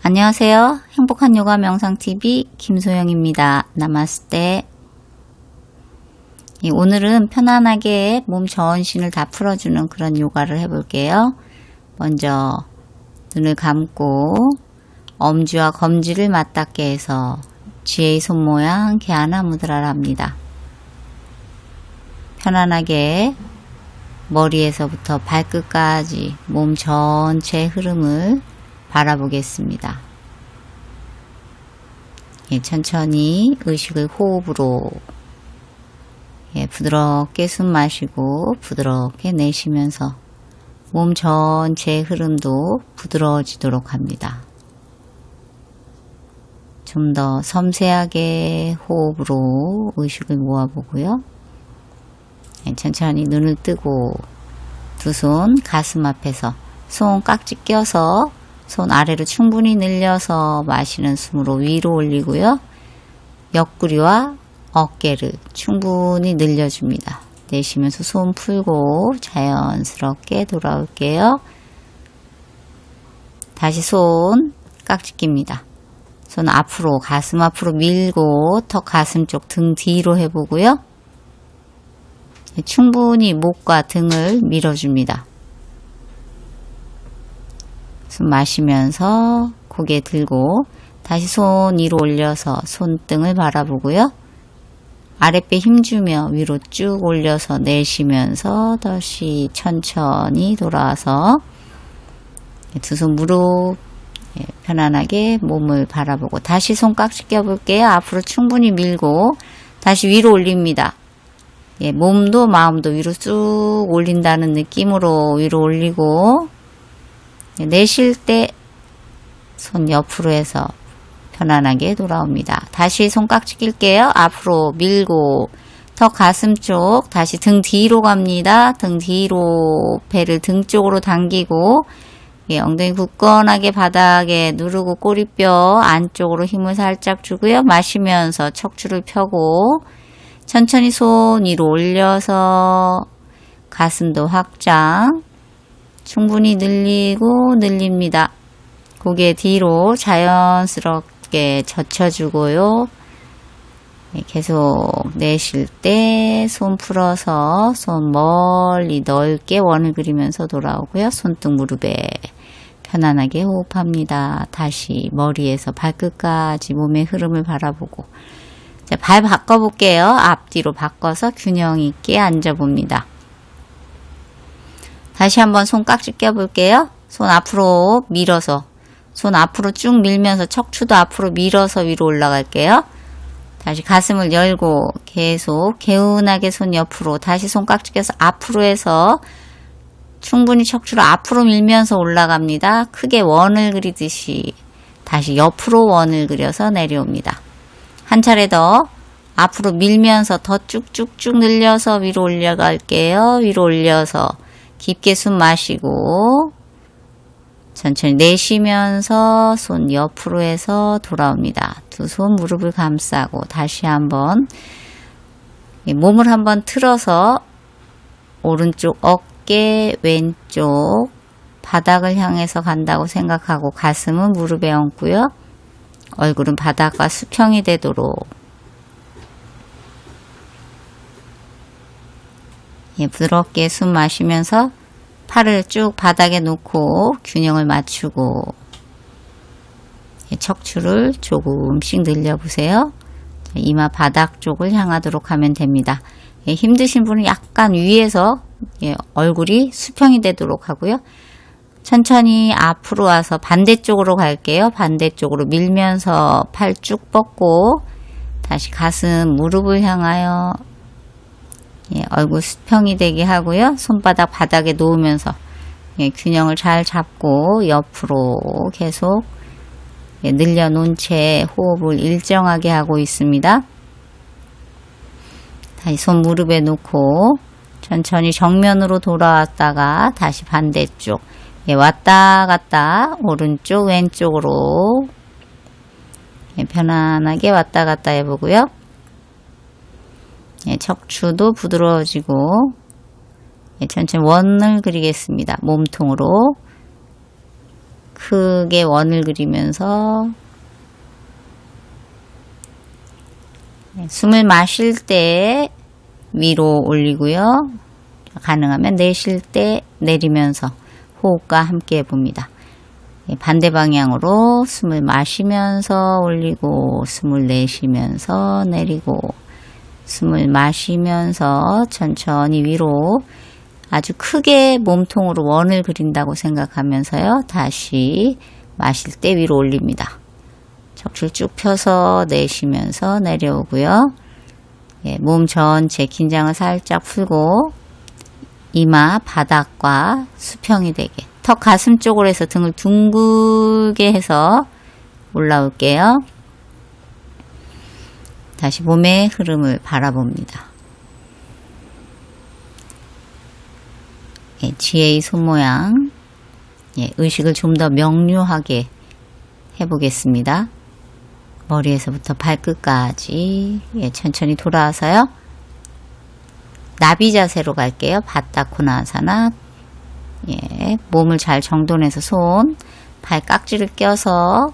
안녕하세요. 행복한 요가 명상TV 김소영입니다. 나마스테. 오늘은 편안하게 몸 전신을 다 풀어주는 그런 요가를 해볼게요. 먼저 눈을 감고 엄지와 검지를 맞닿게 해서 쥐의 손 모양 개하나 무드라를 합니다. 편안하게 머리에서부터 발끝까지 몸 전체의 흐름을 바라보겠습니다. 천천히 의식을 호흡으로 부드럽게 숨 마시고 부드럽게 내쉬면서 몸 전체의 흐름도 부드러워지도록 합니다. 좀 더 섬세하게 호흡으로 의식을 모아보고요. 천천히 눈을 뜨고 두 손 가슴 앞에서 손 깍지 껴서 손 아래로 충분히 늘려서 마시는 숨으로 위로 올리고요. 옆구리와 어깨를 충분히 늘려줍니다. 내쉬면서 손 풀고 자연스럽게 돌아올게요. 다시 손 깍지 낍니다. 손 앞으로 가슴 앞으로 밀고 턱 가슴 쪽 등 뒤로 해보고요. 충분히 목과 등을 밀어줍니다. 숨 마시면서 고개 들고 다시 손 위로 올려서 손등을 바라보고요. 아랫배 힘주며 위로 쭉 올려서 내쉬면서 다시 천천히 돌아와서 두 손 무릎 편안하게 몸을 바라보고 다시 손 깍지 껴볼게요. 앞으로 충분히 밀고 다시 위로 올립니다. 몸도 마음도 위로 쭉 올린다는 느낌으로 위로 올리고 내쉴 때 손 옆으로 해서 편안하게 돌아옵니다. 다시 손 깍지 낄게요. 앞으로 밀고 턱 가슴 쪽 다시 등 뒤로 갑니다. 등 뒤로 배를 등 쪽으로 당기고 엉덩이 굳건하게 바닥에 누르고 꼬리뼈 안쪽으로 힘을 살짝 주고요. 마시면서 척추를 펴고 천천히 손 위로 올려서 가슴도 확장 충분히 늘리고 늘립니다. 고개 뒤로 자연스럽게 젖혀주고요. 계속 내쉴 때 손 풀어서 손 멀리 넓게 원을 그리면서 돌아오고요. 손등 무릎에 편안하게 호흡합니다. 다시 머리에서 발끝까지 몸의 흐름을 바라보고 자, 발 바꿔볼게요. 앞뒤로 바꿔서 균형 있게 앉아봅니다. 다시 한번 손 깍지 껴볼게요. 손 앞으로 밀어서 손 앞으로 쭉 밀면서 척추도 앞으로 밀어서 위로 올라갈게요. 다시 가슴을 열고 계속 개운하게 손 옆으로 다시 손 깍지 껴서 앞으로 해서 충분히 척추를 앞으로 밀면서 올라갑니다. 크게 원을 그리듯이 다시 옆으로 원을 그려서 내려옵니다. 한 차례 더 앞으로 밀면서 더 쭉쭉쭉 늘려서 위로 올라갈게요. 위로 올려서 깊게 숨 마시고 천천히 내쉬면서 손 옆으로 해서 돌아옵니다. 두 손 무릎을 감싸고 다시 한번 몸을 한번 틀어서 오른쪽 어깨 왼쪽 바닥을 향해서 간다고 생각하고 가슴은 무릎에 얹고요. 얼굴은 바닥과 수평이 되도록 부드럽게 숨 마시면서 팔을 쭉 바닥에 놓고 균형을 맞추고 척추를 조금씩 늘려보세요. 이마 바닥 쪽을 향하도록 하면 됩니다. 힘드신 분은 약간 위에서 얼굴이 수평이 되도록 하고요. 천천히 앞으로 와서 반대쪽으로 갈게요. 반대쪽으로 밀면서 팔 쭉 뻗고 다시 가슴 무릎을 향하여 얼굴 수평이 되게 하고요. 손바닥 바닥에 놓으면서 균형을 잘 잡고 옆으로 계속 늘려놓은 채 호흡을 일정하게 하고 있습니다. 다시 손 무릎에 놓고 천천히 정면으로 돌아왔다가 다시 반대쪽 왔다 갔다 오른쪽 왼쪽으로 편안하게 왔다 갔다 해보고요. 척추도 부드러워지고 천천히 원을 그리겠습니다. 몸통으로 크게 원을 그리면서 숨을 마실 때 위로 올리고요. 가능하면 내쉴 때 내리면서 호흡과 함께 해봅니다. 반대 방향으로 숨을 마시면서 올리고 숨을 내쉬면서 내리고 숨을 마시면서 천천히 위로 아주 크게 몸통으로 원을 그린다고 생각하면서요. 다시 마실 때 위로 올립니다. 척추를 쭉 펴서 내쉬면서 내려오고요. 몸 전체 긴장을 살짝 풀고 이마 바닥과 수평이 되게 턱 가슴 쪽으로 해서 등을 둥글게 해서 올라올게요. 다시 몸의 흐름을 바라봅니다. 지혜의 손모양, 의식을 좀 더 명료하게 해보겠습니다. 머리에서부터 발끝까지 천천히 돌아와서요. 나비 자세로 갈게요. 바타코나사나. 몸을 잘 정돈해서 손, 발 깍지를 껴서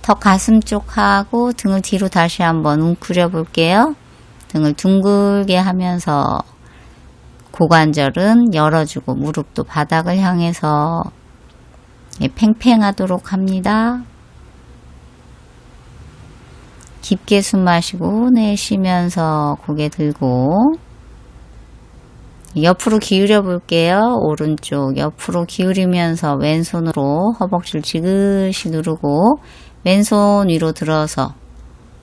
턱 가슴 쪽하고 등을 뒤로 다시 한번 웅크려 볼게요. 등을 둥글게 하면서 고관절은 열어주고 무릎도 바닥을 향해서 팽팽하도록 합니다. 깊게 숨 마시고 내쉬면서 고개 들고 옆으로 기울여 볼게요. 오른쪽 옆으로 기울이면서 왼손으로 허벅지를 지그시 누르고 왼손 위로 들어서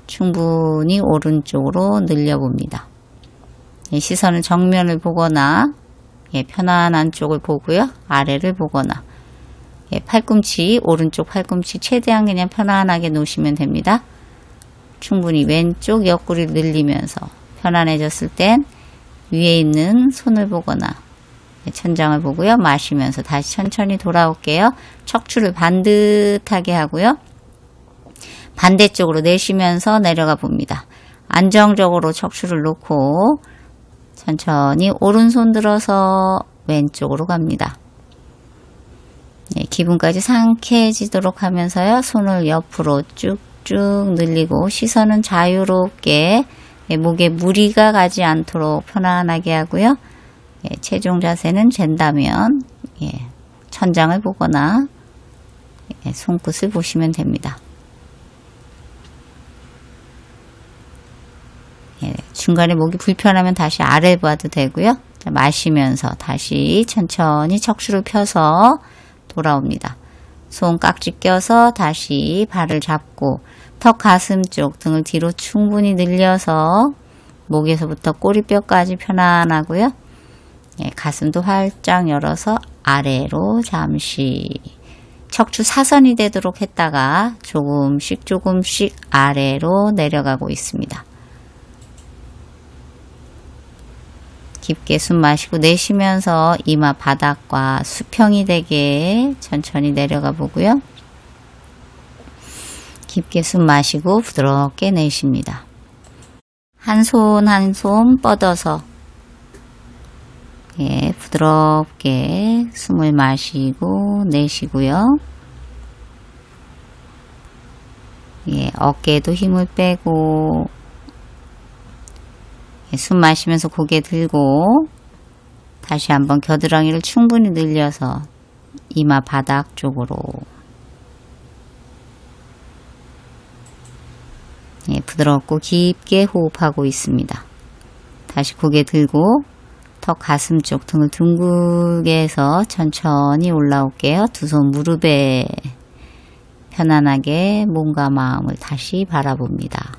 충분히 오른쪽으로 늘려봅니다. 시선은 정면을 보거나 편안한 쪽을 보고요. 아래를 보거나 팔꿈치 오른쪽 팔꿈치 최대한 그냥 편안하게 놓으시면 됩니다. 충분히 왼쪽 옆구리를 늘리면서 편안해졌을 땐 위에 있는 손을 보거나 천장을 보고요. 마시면서 다시 천천히 돌아올게요. 척추를 반듯하게 하고요. 반대쪽으로 내쉬면서 내려가 봅니다. 안정적으로 척추를 놓고 천천히 오른손 들어서 왼쪽으로 갑니다. 기분까지 상쾌해지도록 하면서요. 손을 옆으로 쭉쭉 늘리고 시선은 자유롭게 목에 무리가 가지 않도록 편안하게 하고요. 최종 자세는 된다면 천장을 보거나 손끝을 보시면 됩니다. 중간에 목이 불편하면 다시 아래 봐도 되고요. 자, 마시면서 다시 천천히 척추를 펴서 돌아옵니다. 손 깍지 껴서 다시 발을 잡고 턱 가슴 쪽 등을 뒤로 충분히 늘려서 목에서부터 꼬리뼈까지 편안하고요. 가슴도 활짝 열어서 아래로 잠시 척추 사선이 되도록 했다가 조금씩 아래로 내려가고 있습니다. 깊게 숨 마시고 내쉬면서 이마 바닥과 수평이 되게 천천히 내려가 보고요. 깊게 숨 마시고 부드럽게 내쉽니다. 한 손 한 손 뻗어서 부드럽게 숨을 마시고 내쉬고요. 어깨에도 힘을 빼고 숨 마시면서 고개 들고 다시 한번 겨드랑이를 충분히 늘려서 이마 바닥 쪽으로 부드럽고 깊게 호흡하고 있습니다. 다시 고개 들고 턱 가슴 쪽 등을 둥글게 해서 천천히 올라올게요. 두 손 무릎에 편안하게 몸과 마음을 다시 바라봅니다.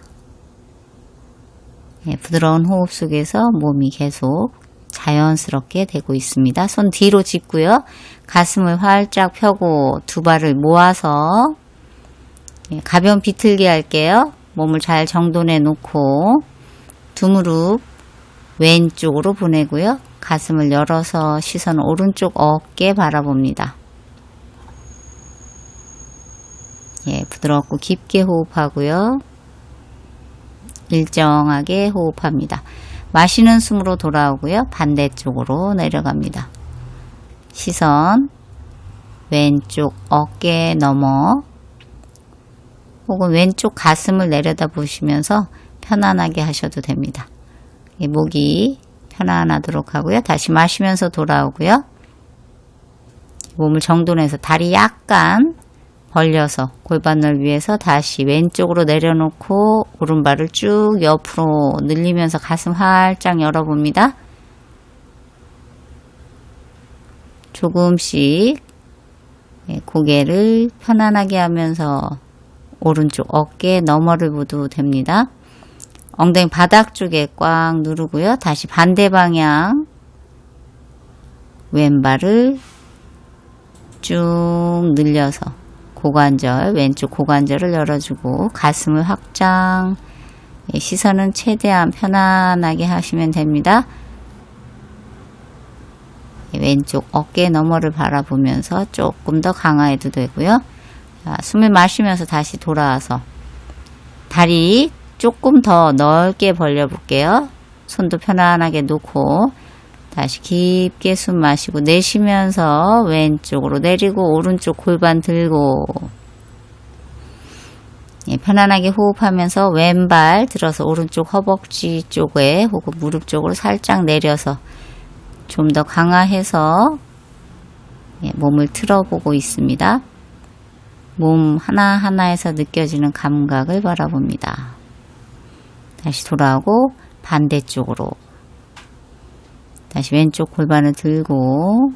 부드러운 호흡 속에서 몸이 계속 자연스럽게 되고 있습니다. 손 뒤로 짚고요. 가슴을 활짝 펴고 두 발을 모아서 가벼운 비틀기 할게요. 몸을 잘 정돈해 놓고 두 무릎 왼쪽으로 보내고요. 가슴을 열어서 시선 오른쪽 어깨 바라봅니다. 부드럽고 깊게 호흡하고요. 일정하게 호흡합니다. 마시는 숨으로 돌아오고요. 반대쪽으로 내려갑니다. 시선 왼쪽 어깨 너머 혹은 왼쪽 가슴을 내려다 보시면서 편안하게 하셔도 됩니다. 목이 편안하도록 하고요. 다시 마시면서 돌아오고요. 몸을 정돈해서 다리 약간 벌려서 골반을 위해서 다시 왼쪽으로 내려놓고 오른발을 쭉 옆으로 늘리면서 가슴 활짝 열어봅니다. 조금씩 고개를 편안하게 하면서 오른쪽 어깨 너머를 보도 됩니다. 엉덩이 바닥 쪽에 꽉 누르고요. 다시 반대 방향 왼발을 쭉 늘려서 고관절, 왼쪽 고관절을 열어주고 가슴을 확장, 시선은 최대한 편안하게 하시면 됩니다. 왼쪽 어깨 너머를 바라보면서 조금 더 강화해도 되고요. 자, 숨을 마시면서 다시 돌아와서 다리 조금 더 넓게 벌려 볼게요. 손도 편안하게 놓고 다시 깊게 숨 마시고 내쉬면서 왼쪽으로 내리고 오른쪽 골반 들고 편안하게 호흡하면서 왼발 들어서 오른쪽 허벅지 쪽에 혹은 무릎 쪽으로 살짝 내려서 좀 더 강화해서 몸을 틀어보고 있습니다. 몸 하나하나에서 느껴지는 감각을 바라봅니다. 다시 돌아오고 반대쪽으로 다시 왼쪽 골반을 들고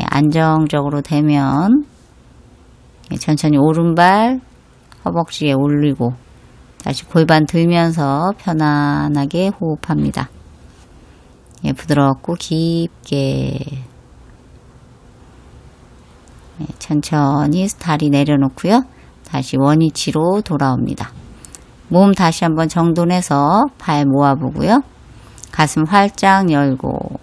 안정적으로 되면 천천히 오른발 허벅지에 올리고 다시 골반 들면서 편안하게 호흡합니다. 부드럽고 깊게 천천히 다리 내려놓고요. 다시 원위치로 돌아옵니다. 몸 다시 한번 정돈해서 발 모아보고요. 가슴 활짝 열고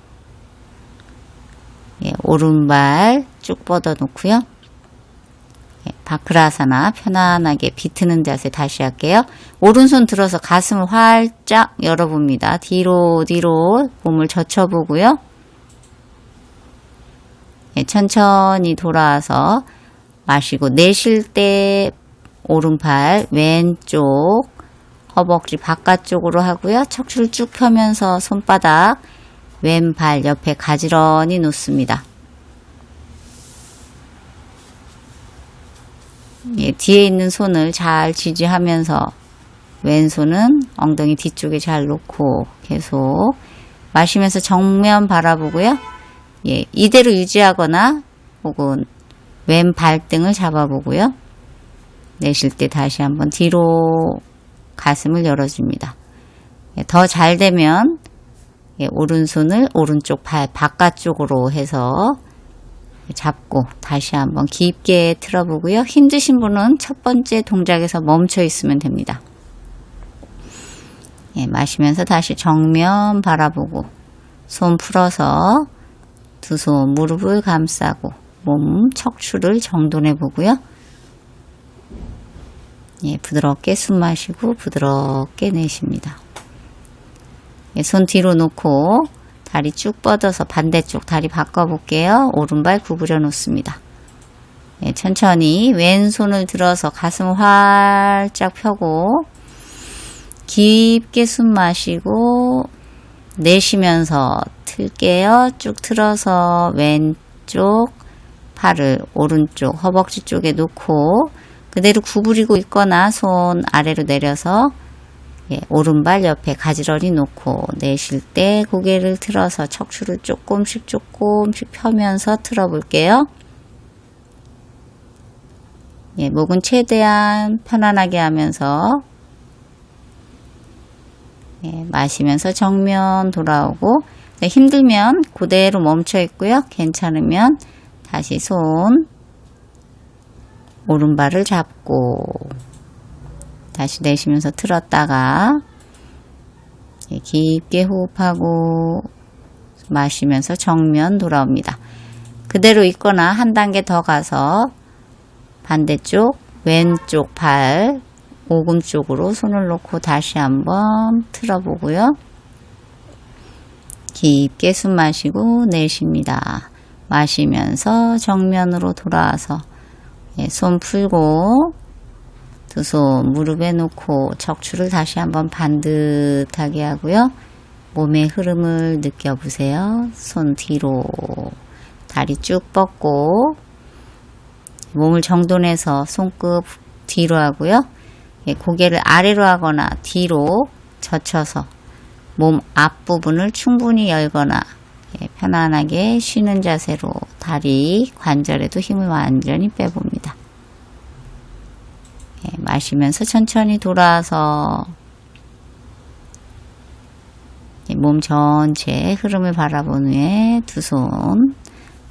오른발 쭉 뻗어 놓고요. 바크라사나 편안하게 비트는 자세 다시 할게요. 오른손 들어서 가슴을 활짝 열어봅니다. 뒤로 몸을 젖혀보고요. 천천히 돌아와서 마시고 내쉴 때 오른팔 왼쪽 허벅지 바깥쪽으로 하고요. 척추를 쭉 펴면서 손바닥 왼발 옆에 가지런히 놓습니다. 뒤에 있는 손을 잘 지지하면서 왼손은 엉덩이 뒤쪽에 잘 놓고 계속 마시면서 정면 바라보고요. 이대로 유지하거나 혹은 왼 발등을 잡아보고요. 내쉴 때 다시 한번 뒤로 가슴을 열어줍니다. 더 잘 되면 오른손을 오른쪽 발 바깥쪽으로 해서 잡고 다시 한번 깊게 틀어보고요. 힘드신 분은 첫 번째 동작에서 멈춰 있으면 됩니다. 마시면서 다시 정면 바라보고 손 풀어서 두 손 무릎을 감싸고 몸 척추를 정돈해 보고요. 부드럽게 숨 마시고 부드럽게 내쉽니다. 손 뒤로 놓고 다리 쭉 뻗어서 반대쪽 다리 바꿔볼게요. 오른발 구부려 놓습니다. 천천히 왼손을 들어서 가슴을 활짝 펴고 깊게 숨 마시고 내쉬면서 틀게요. 쭉 틀어서 왼쪽 팔을 오른쪽 허벅지 쪽에 놓고 그대로 구부리고 있거나 손 아래로 내려서 오른발 옆에 가지런히 놓고 내쉴 때 고개를 틀어서 척추를 조금씩 펴면서 틀어 볼게요. 목은 최대한 편안하게 하면서 마시면서 정면 돌아오고 힘들면 그대로 멈춰 있고요. 괜찮으면 다시 손 오른발을 잡고 다시 내쉬면서 틀었다가 깊게 호흡하고 마시면서 정면 돌아옵니다. 그대로 있거나 한 단계 더 가서 반대쪽 왼쪽 발 오금 쪽으로 손을 놓고 다시 한번 틀어보고요. 깊게 숨 마시고 내쉽니다. 마시면서 정면으로 돌아와서 손 풀고 두 손 무릎에 놓고 척추를 다시 한번 반듯하게 하고요. 몸의 흐름을 느껴보세요. 손 뒤로, 다리 쭉 뻗고 몸을 정돈해서 손끝 뒤로 하고요. 고개를 아래로 하거나 뒤로 젖혀서 몸 앞부분을 충분히 열거나 편안하게 쉬는 자세로 다리 관절에도 힘을 완전히 빼봅니다. 마시면서 천천히 돌아와서 몸 전체의 흐름을 바라본 후에 두 손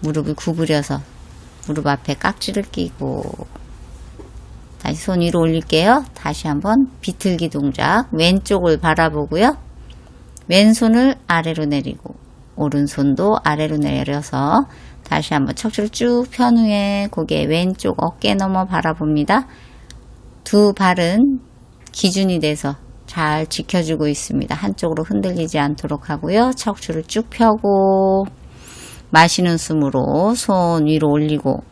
무릎을 구부려서 무릎 앞에 깍지를 끼고 다시 손 위로 올릴게요. 다시 한번 비틀기 동작, 왼쪽을 바라보고요. 왼손을 아래로 내리고 오른손도 아래로 내려서 다시 한번 척추를 쭉 편 후에 고개 왼쪽 어깨 너머 바라봅니다. 두 발은 기준이 돼서 잘 지켜주고 있습니다. 한쪽으로 흔들리지 않도록 하고요. 척추를 쭉 펴고 마시는 숨으로 손 위로 올리고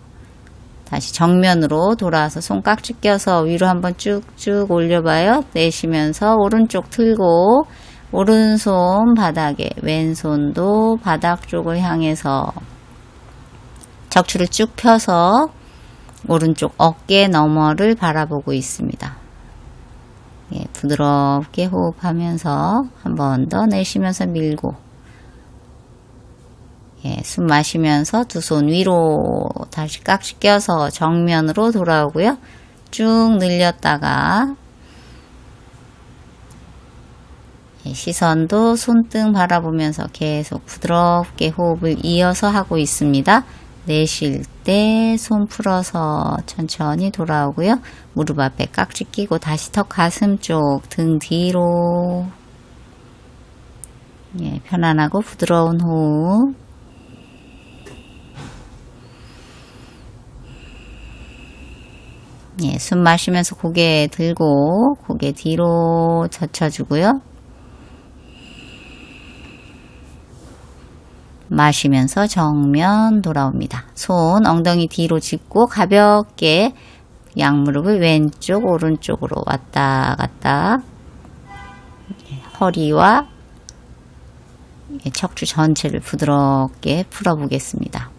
다시 정면으로 돌아와서 손 깍지 껴서 위로 한번 쭉쭉 올려봐요. 내쉬면서 오른쪽 틀고 오른손 바닥에 왼손도 바닥 쪽을 향해서 척추를 쭉 펴서 오른쪽 어깨 너머를 바라보고 있습니다. 부드럽게 호흡하면서 한 번 더 내쉬면서 밀고 숨 마시면서 두 손 위로 다시 깍지 껴서 정면으로 돌아오고요. 쭉 늘렸다가 시선도 손등 바라보면서 계속 부드럽게 호흡을 이어서 하고 있습니다. 내쉴 때 손 풀어서 천천히 돌아오고요. 무릎 앞에 깍지 끼고 다시 턱 가슴 쪽 등 뒤로 편안하고 부드러운 호흡. 숨 마시면서 고개 들고 고개 뒤로 젖혀주고요. 마시면서 정면 돌아옵니다. 손 엉덩이 뒤로 짚고 가볍게 양무릎을 왼쪽 오른쪽으로 왔다 갔다 허리와 척추 전체를 부드럽게 풀어보겠습니다.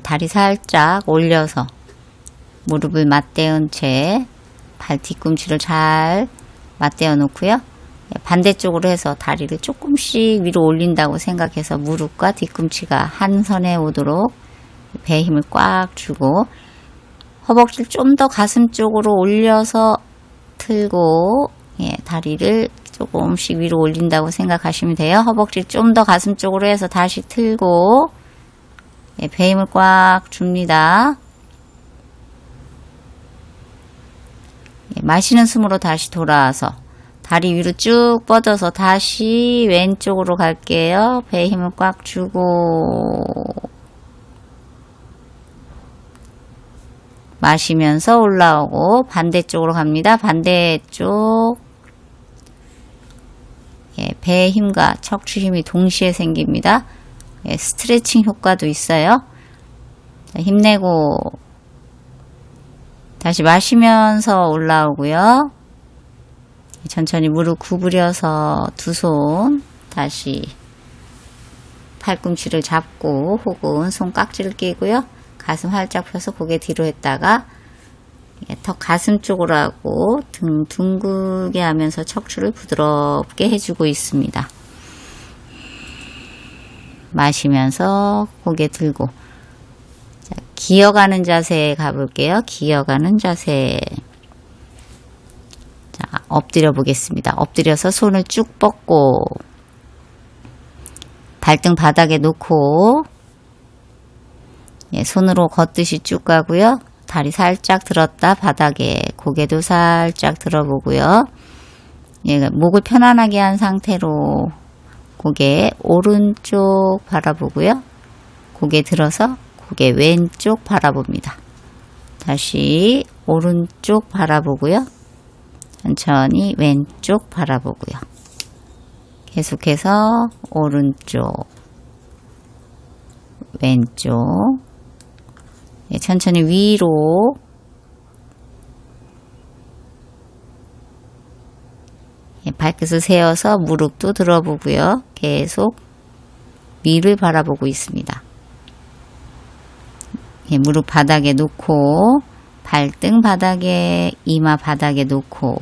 다리 살짝 올려서 무릎을 맞대은 채 발 뒤꿈치를 잘 맞대어 놓고요. 반대쪽으로 해서 다리를 조금씩 위로 올린다고 생각해서 무릎과 뒤꿈치가 한 선에 오도록 배에 힘을 꽉 주고 허벅지를 좀 더 가슴 쪽으로 올려서 틀고 다리를 조금씩 위로 올린다고 생각하시면 돼요. 허벅지를 좀 더 가슴 쪽으로 해서 다시 틀고 배에 힘을 꽉 줍니다. 마시는 숨으로 다시 돌아와서 다리 위로 쭉 뻗어서 다시 왼쪽으로 갈게요. 배에 힘을 꽉 주고 마시면서 올라오고 반대쪽으로 갑니다. 반대쪽 배의 힘과 척추 힘이 동시에 생깁니다. 스트레칭 효과도 있어요. 힘내고 다시 마시면서 올라오고요. 천천히 무릎 구부려서 두 손 다시 팔꿈치를 잡고 혹은 손깍지를 끼고요. 가슴 활짝 펴서 고개 뒤로 했다가 턱 가슴 쪽으로 하고 등 둥글게 하면서 척추를 부드럽게 해주고 있습니다. 마시면서 고개 들고 자, 기어가는 자세 가볼게요. 기어가는 자세. 자, 엎드려 보겠습니다. 엎드려서 손을 쭉 뻗고 발등 바닥에 놓고 손으로 걷듯이 쭉 가고요. 다리 살짝 들었다 바닥에 고개도 살짝 들어보고요. 목을 편안하게 한 상태로 고개 오른쪽 바라보고요. 고개 들어서 고개 왼쪽 바라봅니다. 다시 오른쪽 바라보고요. 천천히 왼쪽 바라보고요. 계속해서 오른쪽 왼쪽. 예, 천천히 위로. 예, 발끝을 세워서 무릎도 들어보고요. 계속 위를 바라보고 있습니다. 예, 무릎 바닥에 놓고 발등 바닥에 이마 바닥에 놓고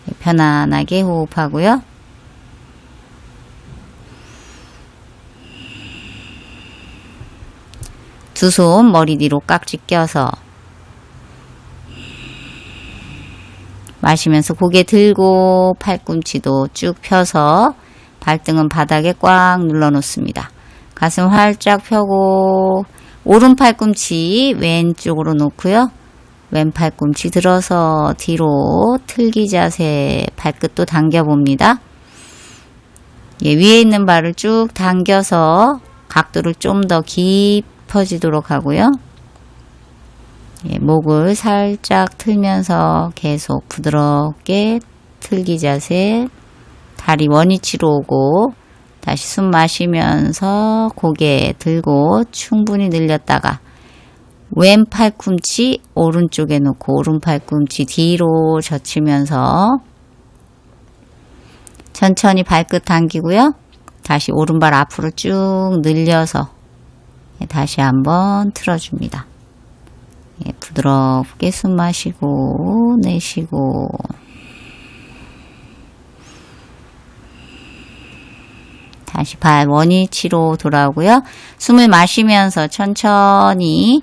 예, 편안하게 호흡하고요. 두 손 머리 뒤로 깍지 껴서 마시면서 고개 들고 팔꿈치도 쭉 펴서 발등은 바닥에 꽉 눌러 놓습니다. 가슴 활짝 펴고 오른 팔꿈치 왼쪽으로 놓고요. 왼 팔꿈치 들어서 뒤로 틀기 자세 발끝도 당겨 봅니다. 예, 위에 있는 발을 쭉 당겨서 각도를 좀 더 깊어지도록 하고요. 예, 목을 살짝 틀면서 계속 부드럽게 틀기 자세, 다리 원위치로 오고 다시 숨 마시면서 고개 들고 충분히 늘렸다가 왼 팔꿈치 오른쪽에 놓고 오른 팔꿈치 뒤로 젖히면서 천천히 발끝 당기고요. 다시 오른발 앞으로 쭉 늘려서 다시 한번 틀어줍니다. 예, 부드럽게 숨 마시고 내쉬고 다시 발 원위치로 돌아오고요. 숨을 마시면서 천천히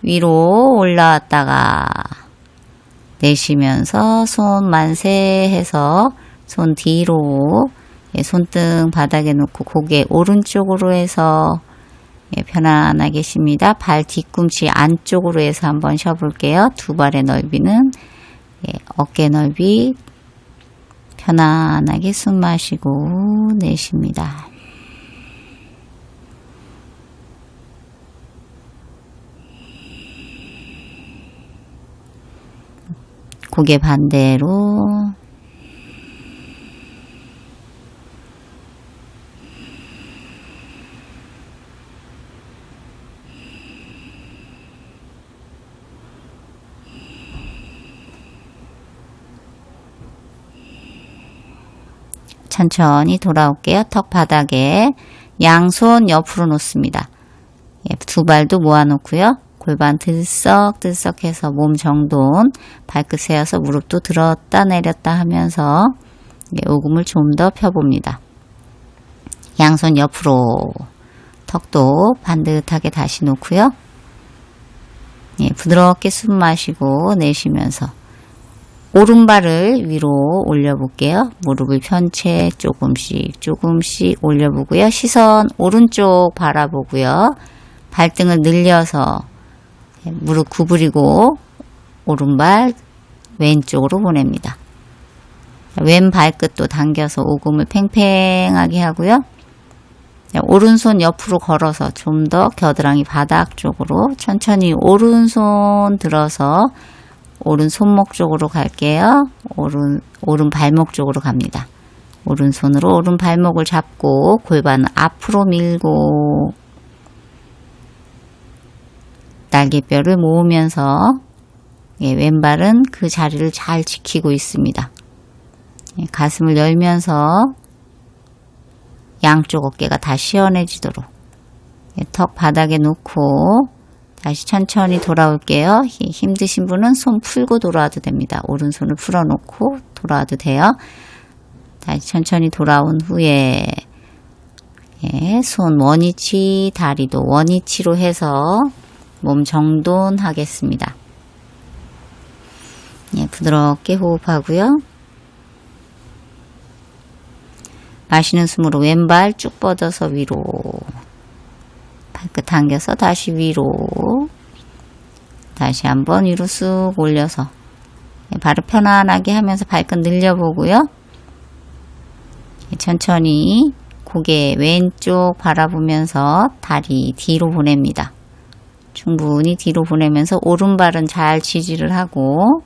위로 올라왔다가 내쉬면서 손 만세해서 손 뒤로 예, 손등 바닥에 놓고 고개 오른쪽으로 해서 예, 편안하게 쉽니다. 발 뒤꿈치 안쪽으로 해서 한번 쉬어볼게요. 두 발의 넓이는 예, 어깨 넓이 편안하게 숨 마시고 내쉽니다. 고개 반대로 천천히 돌아올게요. 턱 바닥에 양손 옆으로 놓습니다. 예, 두 발도 모아놓고요. 골반 들썩들썩해서 몸 정돈, 발끝 세워서 무릎도 들었다 내렸다 하면서 예, 오금을 좀 더 펴봅니다. 양손 옆으로 턱도 반듯하게 다시 놓고요. 예, 부드럽게 숨 마시고 내쉬면서 오른발을 위로 올려볼게요. 무릎을 편 채 조금씩 올려보고요. 시선 오른쪽 바라보고요. 발등을 늘려서 무릎 구부리고 오른발 왼쪽으로 보냅니다. 왼 발끝도 당겨서 오금을 팽팽하게 하고요. 오른손 옆으로 걸어서 좀 더 겨드랑이 바닥 쪽으로 천천히 오른손 들어서 오른 손목 쪽으로 갈게요. 오른 발목 쪽으로 갑니다. 오른손으로 오른 발목을 잡고 골반을 앞으로 밀고 날개뼈를 모으면서 예, 왼발은 그 자리를 잘 지키고 있습니다. 예, 가슴을 열면서 양쪽 어깨가 다 시원해지도록 예, 턱 바닥에 놓고 다시 천천히 돌아올게요. 힘드신 분은 손 풀고 돌아와도 됩니다. 오른손을 풀어놓고 돌아와도 돼요. 다시 천천히 돌아온 후에 예, 손 원위치, 다리도 원위치로 해서 몸 정돈하겠습니다. 예, 부드럽게 호흡하고요. 마시는 숨으로 왼발 쭉 뻗어서 위로 발끝 당겨서 다시 위로 다시 한번 위로 쑥 올려서 발을 편안하게 하면서 발끝 늘려보고요. 천천히 고개 왼쪽 바라보면서 다리 뒤로 보냅니다. 충분히 뒤로 보내면서 오른발은 잘 지지를 하고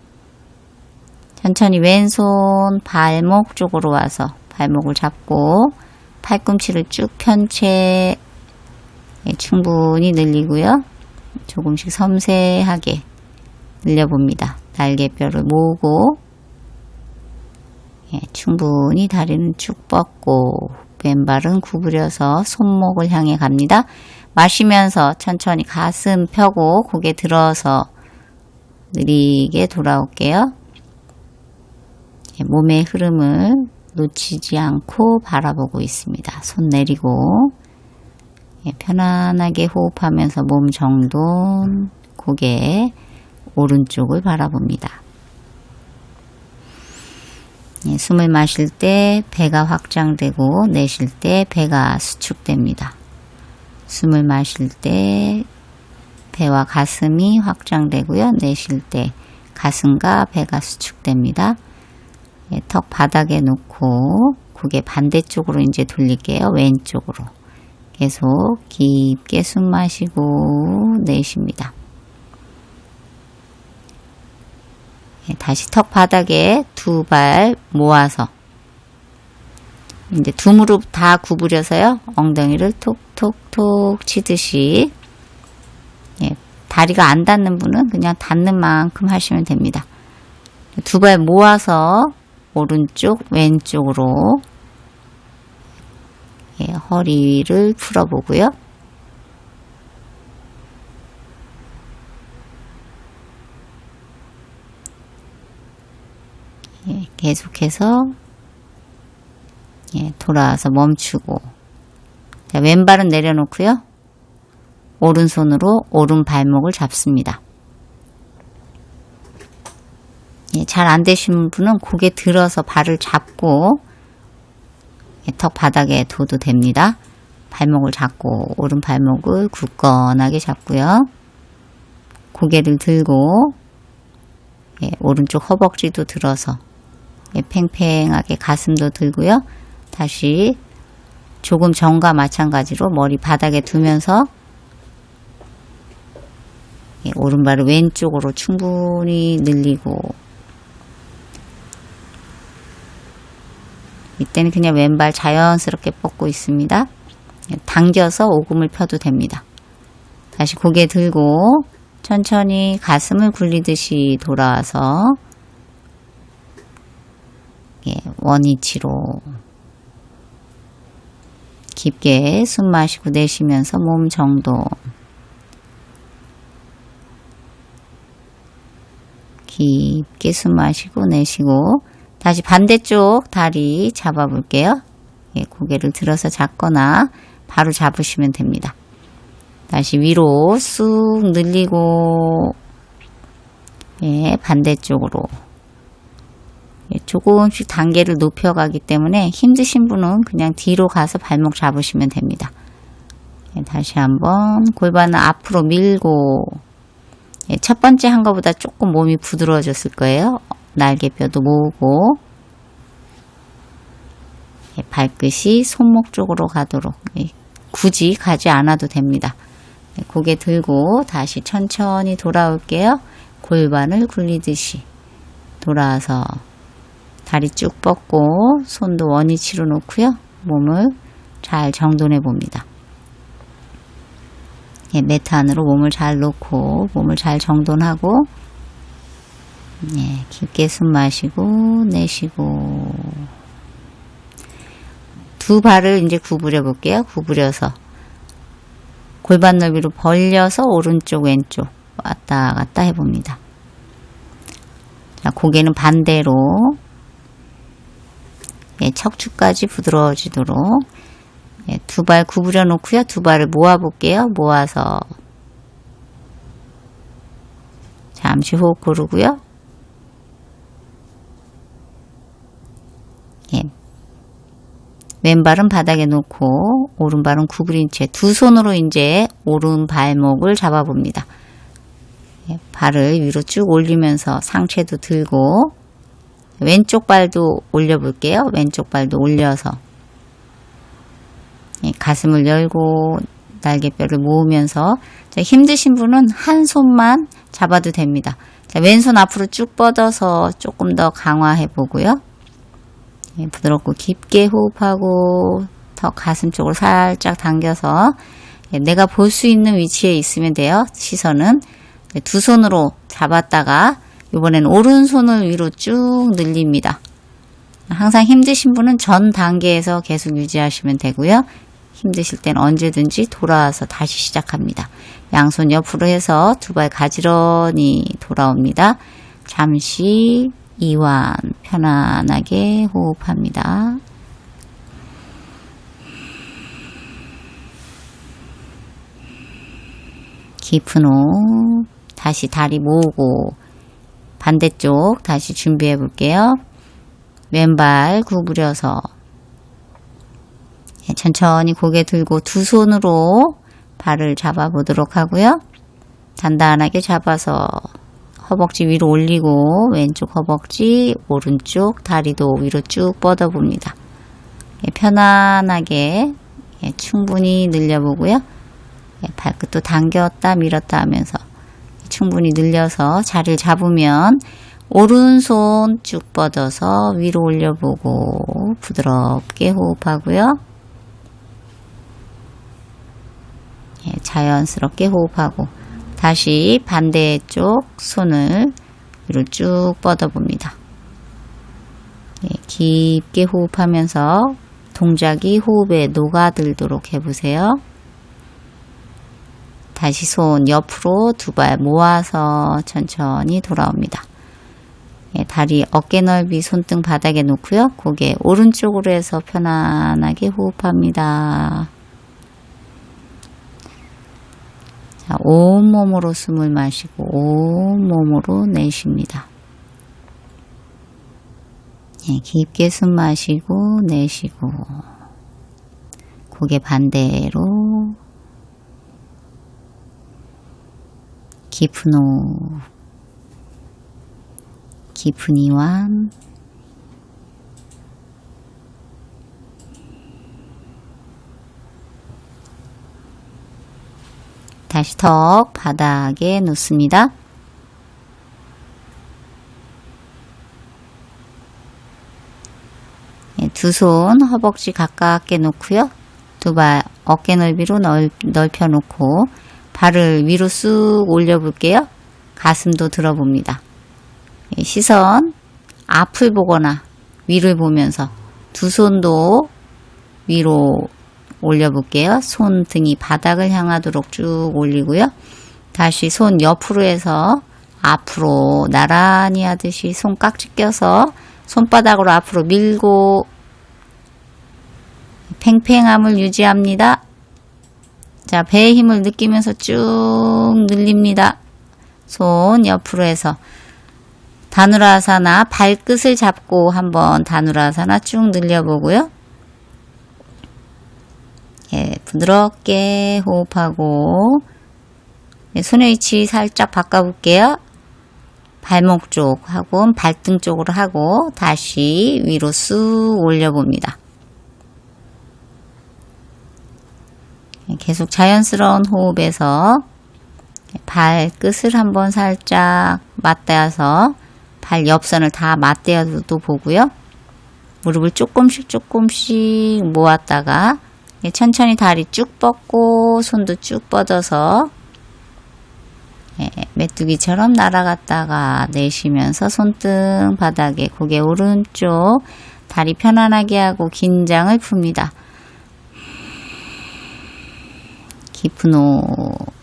천천히 왼손 발목 쪽으로 와서 발목을 잡고 팔꿈치를 쭉 편 채 예, 충분히 늘리고요. 조금씩 섬세하게 늘려봅니다. 날개뼈를 모으고 예, 충분히 다리는 쭉 뻗고 왼발은 구부려서 손목을 향해 갑니다. 마시면서 천천히 가슴 펴고 고개 들어서 느리게 돌아올게요. 예, 몸의 흐름을 놓치지 않고 바라보고 있습니다. 손 내리고 예, 편안하게 호흡하면서 몸 정돈, 고개 오른쪽을 바라봅니다. 예, 숨을 마실 때 배가 확장되고 내쉴 때 배가 수축됩니다. 숨을 마실 때 배와 가슴이 확장되고요. 내쉴 때 가슴과 배가 수축됩니다. 예, 턱 바닥에 놓고 고개 반대쪽으로 이제 돌릴게요. 왼쪽으로. 계속 깊게 숨 마시고 내쉽니다. 예, 다시 턱 바닥에 두 발 모아서 이제 두 무릎 다 구부려서요. 엉덩이를 톡톡톡 치듯이 예, 다리가 안 닿는 분은 그냥 닿는 만큼 하시면 됩니다. 두 발 모아서 오른쪽 왼쪽으로 예, 허리를 풀어보고요. 예, 계속해서 예, 돌아와서 멈추고 자, 왼발은 내려놓고요. 오른손으로 오른 발목을 잡습니다. 예, 잘 안 되신 분은 고개 들어서 발을 잡고 예, 턱 바닥에 둬도 됩니다. 발목을 잡고 오른 발목을 굳건하게 잡고요. 고개를 들고 예, 오른쪽 허벅지도 들어서 예, 팽팽하게 가슴도 들고요. 다시 조금 전과 마찬가지로 머리 바닥에 두면서 예, 오른발을 왼쪽으로 충분히 늘리고 이때는 그냥 왼발 자연스럽게 뻗고 있습니다. 예, 당겨서 오금을 펴도 됩니다. 다시 고개 들고 천천히 가슴을 굴리듯이 돌아와서 예, 원위치로 깊게 숨 마시고 내쉬면서 몸 정돈 깊게 숨 마시고 내쉬고 다시 반대쪽 다리 잡아 볼게요. 예, 고개를 들어서 잡거나 바로 잡으시면 됩니다. 다시 위로 쑥 늘리고 예, 반대쪽으로 예, 조금씩 단계를 높여가기 때문에 힘드신 분은 그냥 뒤로 가서 발목 잡으시면 됩니다. 예, 다시 한번 골반을 앞으로 밀고 예, 첫 번째 한 것보다 조금 몸이 부드러워졌을 거예요. 날개뼈도 모으고 예, 발끝이 손목 쪽으로 가도록 예, 굳이 가지 않아도 됩니다. 예, 고개 들고 다시 천천히 돌아올게요. 골반을 굴리듯이 돌아와서 다리 쭉 뻗고 손도 원위치로 놓고요. 몸을 잘 정돈해 봅니다. 예, 매트 안으로 몸을 잘 놓고 몸을 잘 정돈하고 예, 깊게 숨 마시고 내쉬고 두 발을 이제 구부려 볼게요. 구부려서 골반 넓이로 벌려서 오른쪽 왼쪽 왔다 갔다 해봅니다. 자, 고개는 반대로 예, 척추까지 부드러워지도록 예, 두 발 구부려 놓고요. 두 발을 모아 볼게요. 모아서 잠시 호흡 고르고요. 예, 왼발은 바닥에 놓고 오른발은 구부린 채 두 손으로 이제 오른 발목을 잡아 봅니다. 예, 발을 위로 쭉 올리면서 상체도 들고 왼쪽 발도 올려 볼게요. 왼쪽 발도 올려서 예, 가슴을 열고 날개뼈를 모으면서 자, 힘드신 분은 한 손만 잡아도 됩니다. 자, 왼손 앞으로 쭉 뻗어서 조금 더 강화해 보고요. 예, 부드럽고 깊게 호흡하고 더 가슴 쪽으로 살짝 당겨서 내가 볼 수 있는 위치에 있으면 돼요. 시선은. 두 손으로 잡았다가 이번에는 오른손을 위로 쭉 늘립니다. 항상 힘드신 분은 전 단계에서 계속 유지하시면 되고요. 힘드실 땐 언제든지 돌아와서 다시 시작합니다. 양손 옆으로 해서 두 발 가지런히 돌아옵니다. 잠시 이완 편안하게 호흡합니다. 깊은 호흡. 다시 다리 모으고 반대쪽 다시 준비해 볼게요. 왼발 구부려서 천천히 고개 들고 두 손으로 발을 잡아 보도록 하고요. 단단하게 잡아서 허벅지 위로 올리고 왼쪽 허벅지 오른쪽 다리도 위로 쭉 뻗어 봅니다. 편안하게 충분히 늘려보고요. 발끝도 당겼다 밀었다 하면서 충분히 늘려서 자리를 잡으면 오른손 쭉 뻗어서 위로 올려보고 부드럽게 호흡하고요. 자연스럽게 호흡하고 다시 반대쪽 손을 위로 쭉 뻗어봅니다. 깊게 호흡하면서 동작이 호흡에 녹아들도록 해보세요. 다시 손 옆으로 두 발 모아서 천천히 돌아옵니다. 다리 어깨 넓이 손등 바닥에 놓고요. 고개 오른쪽으로 해서 편안하게 호흡합니다. 자, 온몸으로 숨을 마시고 온몸으로 내쉽니다. 깊게 숨 마시고 내쉬고 고개 반대로 깊은 호흡, 깊은 이완, 다시 턱 바닥에 놓습니다. 두 손 허벅지 가깝게 놓고요. 두 발 어깨 넓이로 넓혀 놓고 발을 위로 쑥 올려 볼게요. 가슴도 들어봅니다. 시선 앞을 보거나 위를 보면서 두 손도 위로 올려 볼게요. 손등이 바닥을 향하도록 쭉 올리고요. 다시 손 옆으로 해서 앞으로 나란히 하듯이 손 깍지 껴서 손바닥으로 앞으로 밀고 팽팽함을 유지합니다. 자, 배의 힘을 느끼면서 쭉 늘립니다. 손 옆으로 해서 다누라아사나 발끝을 잡고 한번 다누라아사나 쭉 늘려보고요. 부드럽게 호흡하고 손의 위치 살짝 바꿔볼게요. 발목 쪽하고 발등 쪽으로 하고 다시 위로 쑥 올려봅니다. 계속 자연스러운 호흡에서 발끝을 한번 살짝 맞대어서 발 옆선을 다 맞대어도 보고요. 무릎을 조금씩 모았다가 천천히 다리 쭉 뻗고 손도 쭉 뻗어서 메뚜기처럼 날아갔다가 내쉬면서 손등 바닥에 고개 오른쪽 다리 편안하게 하고 긴장을 풉니다. 깊은 호흡.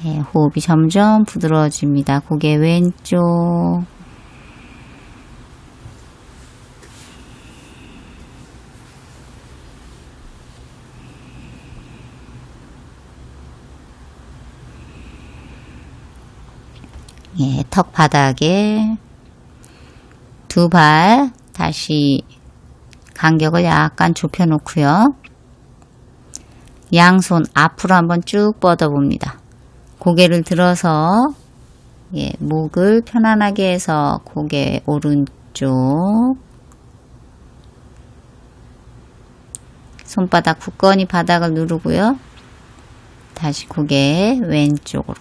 호흡이 점점 부드러워집니다. 고개 왼쪽. 턱 바닥에 두 발 다시 간격을 약간 좁혀 놓고요. 양손 앞으로 한번 쭉 뻗어 봅니다. 고개를 들어서 목을 편안하게 해서 고개 오른쪽 손바닥 굳건히 바닥을 누르고요. 다시 고개 왼쪽으로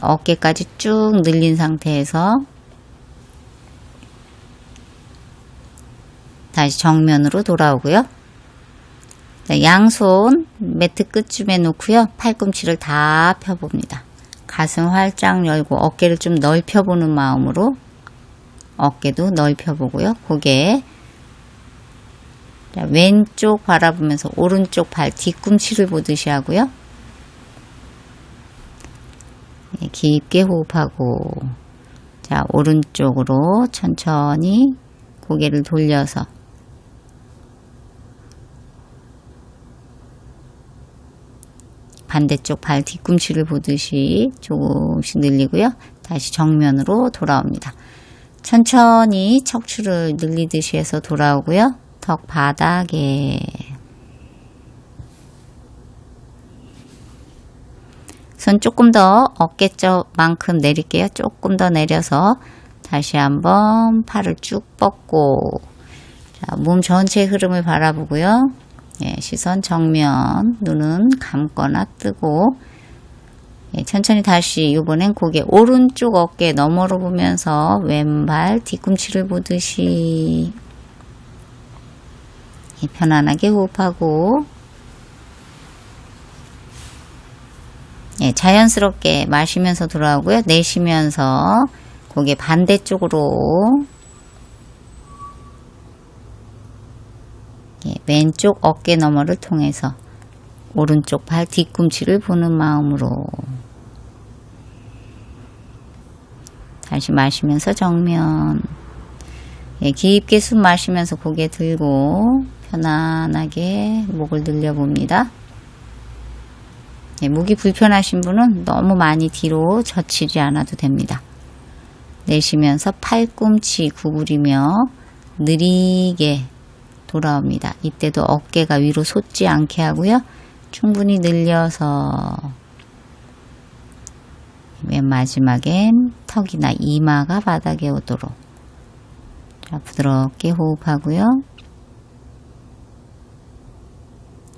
어깨까지 쭉 늘린 상태에서 다시 정면으로 돌아오고요. 양손 매트 끝쯤에 놓고요. 팔꿈치를 다 펴봅니다. 가슴 활짝 열고 어깨를 좀 넓혀보는 마음으로 어깨도 넓혀보고요. 고개 왼쪽 바라보면서 오른쪽 발 뒤꿈치를 보듯이 하고요. 깊게 호흡하고 자, 오른쪽으로 천천히 고개를 돌려서 반대쪽 발 뒤꿈치를 보듯이 조금씩 늘리고요. 다시 정면으로 돌아옵니다. 천천히 척추를 늘리듯이 해서 돌아오고요. 턱 바닥에 손 조금 더 어깨 쪽만큼 내릴게요. 조금 더 내려서 다시 한번 팔을 쭉 뻗고 자, 몸 전체의 흐름을 바라보고요. 예, 시선 정면, 눈은 감거나 뜨고 예, 천천히 다시 이번엔 고개 오른쪽 어깨 너머로 보면서 왼발 뒤꿈치를 보듯이 예, 편안하게 호흡하고 예, 자연스럽게 마시면서 돌아오고요. 내쉬면서 고개 반대쪽으로 예, 왼쪽 어깨 너머를 통해서 오른쪽 발 뒤꿈치를 보는 마음으로 다시 마시면서 정면 예, 깊게 숨 마시면서 고개 들고 편안하게 목을 늘려봅니다. 예, 목이 불편하신 분은 너무 많이 뒤로 젖히지 않아도 됩니다. 내쉬면서 팔꿈치 구부리며 느리게 돌아옵니다. 이때도 어깨가 위로 솟지 않게 하고요. 충분히 늘려서 맨 마지막엔 턱이나 이마가 바닥에 오도록 자, 부드럽게 호흡하고요.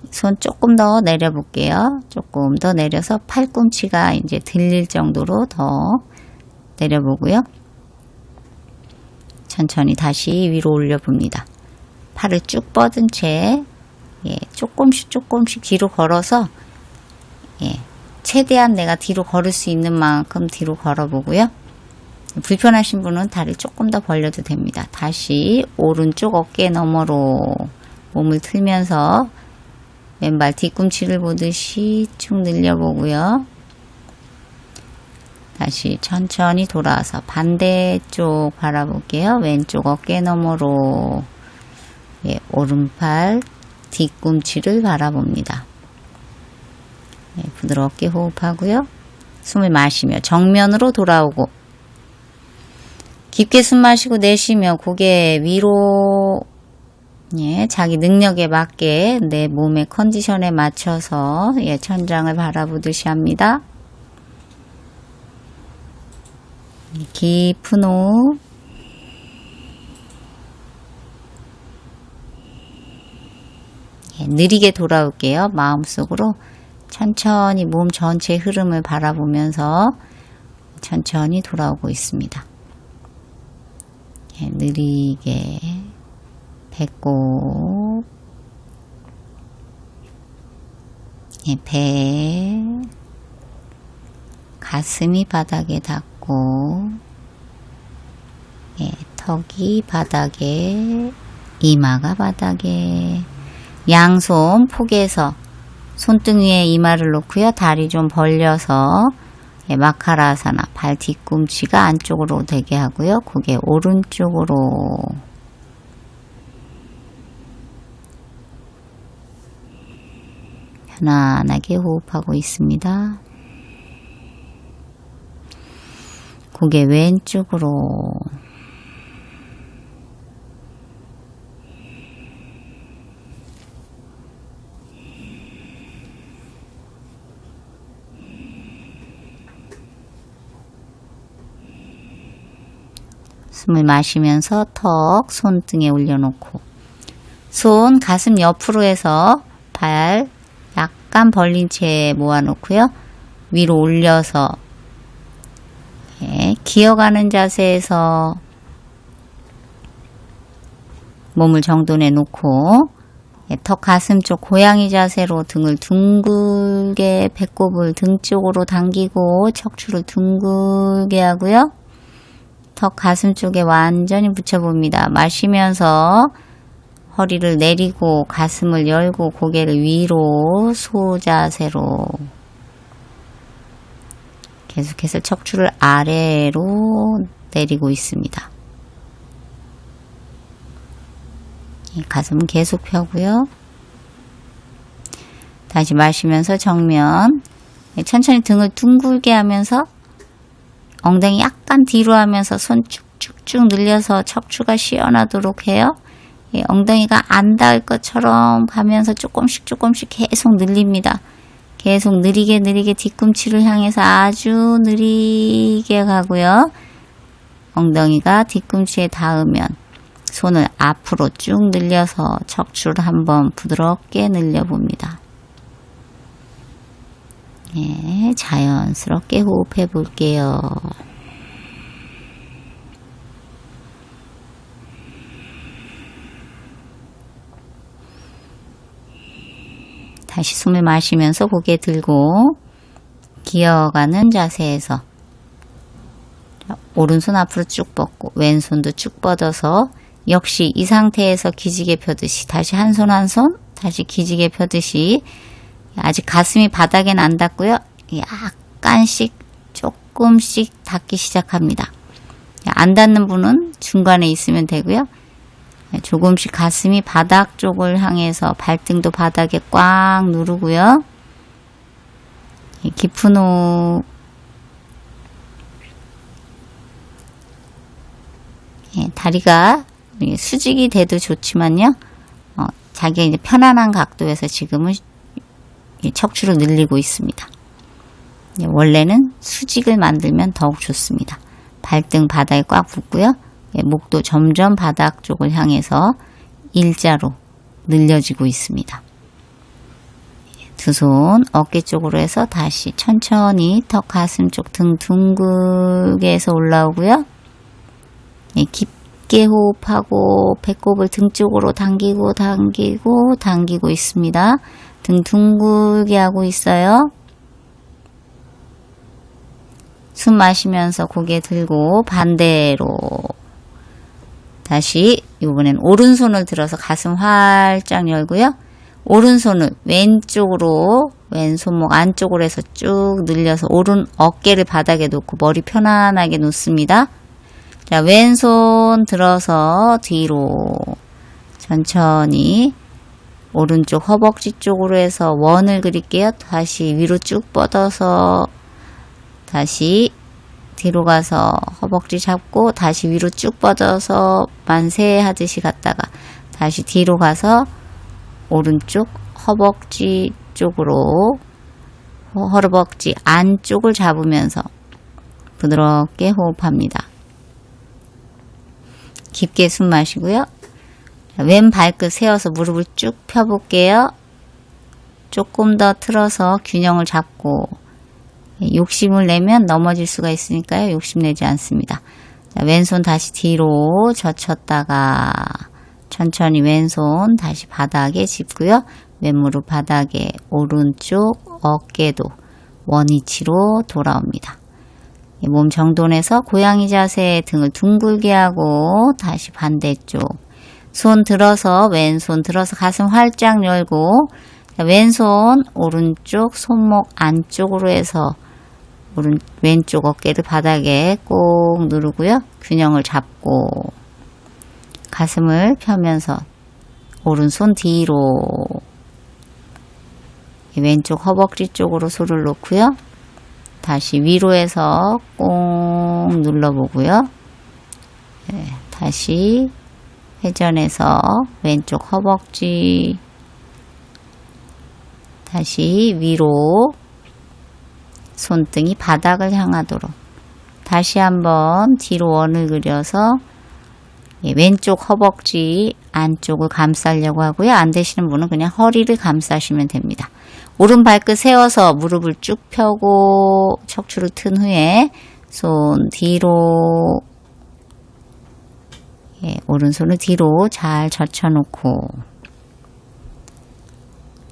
손 조금 더 내려볼게요. 조금 더 내려서 팔꿈치가 이제 들릴 정도로 더 내려보고요. 천천히 다시 위로 올려봅니다. 팔을 쭉 뻗은 채 예, 조금씩 뒤로 걸어서 예, 최대한 내가 뒤로 걸을 수 있는 만큼 뒤로 걸어보고요. 불편하신 분은 다리 조금 더 벌려도 됩니다. 다시 오른쪽 어깨 너머로 몸을 틀면서 왼발 뒤꿈치를 보듯이 쭉 늘려보고요. 다시 천천히 돌아와서 반대쪽 바라볼게요. 왼쪽 어깨 너머로 예, 오른팔 뒤꿈치를 바라봅니다. 예, 부드럽게 호흡하고요. 숨을 마시며 정면으로 돌아오고 깊게 숨 마시고 내쉬며 고개 위로 예, 자기 능력에 맞게 내 몸의 컨디션에 맞춰서 예, 천장을 바라보듯이 합니다. 깊은 호흡 예, 느리게 돌아올게요. 마음속으로 천천히 몸 전체의 흐름을 바라보면서 천천히 돌아오고 있습니다. 예, 느리게 배꼽 예, 배 가슴이 바닥에 닿고 예, 턱이 바닥에 이마가 바닥에 양손 포개서 손등 위에 이마를 놓고요. 다리 좀 벌려서 예, 마카라사나 발 뒤꿈치가 안쪽으로 되게 하고요. 고개 오른쪽으로 편안하게 호흡하고 있습니다. 고개 왼쪽으로 숨을 마시면서 턱 손등에 올려놓고 손 가슴 옆으로 해서 발 약간 벌린 채 모아놓고요. 위로 올려서 예, 기어가는 자세에서 몸을 정돈해 놓고 턱 가슴 쪽 고양이 자세로 등을 둥글게 배꼽을 등 쪽으로 당기고 척추를 둥글게 하고요. 턱 가슴 쪽에 완전히 붙여봅니다. 마시면서 허리를 내리고 가슴을 열고 고개를 위로 소자세로 계속해서 척추를 아래로 내리고 있습니다. 가슴은 계속 펴고요. 다시 마시면서 정면 천천히 등을 둥글게 하면서 엉덩이 약간 뒤로 하면서 손 쭉쭉쭉 늘려서 척추가 시원하도록 해요. 엉덩이가 안 닿을 것처럼 가면서 조금씩 계속 늘립니다. 계속 느리게 뒤꿈치를 향해서 아주 느리게 가고요. 엉덩이가 뒤꿈치에 닿으면 손을 앞으로 쭉 늘려서 척추를 한번 부드럽게 늘려봅니다. 예, 자연스럽게 호흡해 볼게요. 다시 숨을 마시면서 고개 들고 기어가는 자세에서 오른손 앞으로 쭉 뻗고 왼손도 쭉 뻗어서 역시 이 상태에서 기지개 펴듯이 다시 한 손 한 손 다시 기지개 펴듯이 아직 가슴이 바닥엔 안 닿고요. 약간씩 조금씩 닿기 시작합니다. 안 닿는 분은 중간에 있으면 되고요. 조금씩 가슴이 바닥 쪽을 향해서 발등도 바닥에 꽉 누르고요. 깊은 호흡. 다리가 수직이 돼도 좋지만요. 자기가 이제 편안한 각도에서 지금은 척추를 늘리고 있습니다. 원래는 수직을 만들면 더욱 좋습니다. 발등 바닥에 꽉 붙고요. 목도 점점 바닥 쪽을 향해서 일자로 늘려지고 있습니다. 두 손 어깨 쪽으로 해서 다시 천천히 턱 가슴 쪽 등 둥글게 해서 올라오고요. 깊게 호흡하고 배꼽을 등 쪽으로 당기고 있습니다. 등 둥글게 하고 있어요. 숨 마시면서 고개 들고 반대로 다시 이번엔 오른손을 들어서 가슴 활짝 열고요. 오른손을 왼쪽으로 왼손목 안쪽으로 해서 쭉 늘려서 오른 어깨를 바닥에 놓고 머리 편안하게 놓습니다. 자, 왼손 들어서 뒤로 천천히 오른쪽 허벅지 쪽으로 해서 원을 그릴게요. 다시 위로 쭉 뻗어서 다시 뒤로 가서 허벅지 잡고 다시 위로 쭉 뻗어서 만세 하듯이 갔다가 다시 뒤로 가서 오른쪽 허벅지 쪽으로 허벅지 안쪽을 잡으면서 부드럽게 호흡합니다. 깊게 숨 마시고요. 왼 발끝 세워서 무릎을 쭉 펴볼게요. 조금 더 틀어서 균형을 잡고 욕심을 내면 넘어질 수가 있으니까요. 욕심내지 않습니다. 자, 왼손 다시 뒤로 젖혔다가 천천히 왼손 다시 바닥에 짚고요. 왼무릎 바닥에 오른쪽 어깨도 원위치로 돌아옵니다. 몸 정돈해서 고양이 자세 등을 둥글게 하고 다시 반대쪽 손 들어서 왼손 들어서 가슴 활짝 열고 왼손 오른쪽 손목 안쪽으로 해서 왼쪽 어깨를 바닥에 꼭 누르고요. 균형을 잡고 가슴을 펴면서 오른손 뒤로 왼쪽 허벅지 쪽으로 손을 놓고요. 다시 위로 해서 꼭 눌러보고요. 다시 회전해서 왼쪽 허벅지 다시 위로 손등이 바닥을 향하도록 다시 한번 뒤로 원을 그려서 왼쪽 허벅지 안쪽을 감싸려고 하고요. 안 되시는 분은 그냥 허리를 감싸시면 됩니다. 오른 발끝 세워서 무릎을 쭉 펴고 척추를 튼 후에 손 뒤로 예, 오른손을 뒤로 잘 젖혀놓고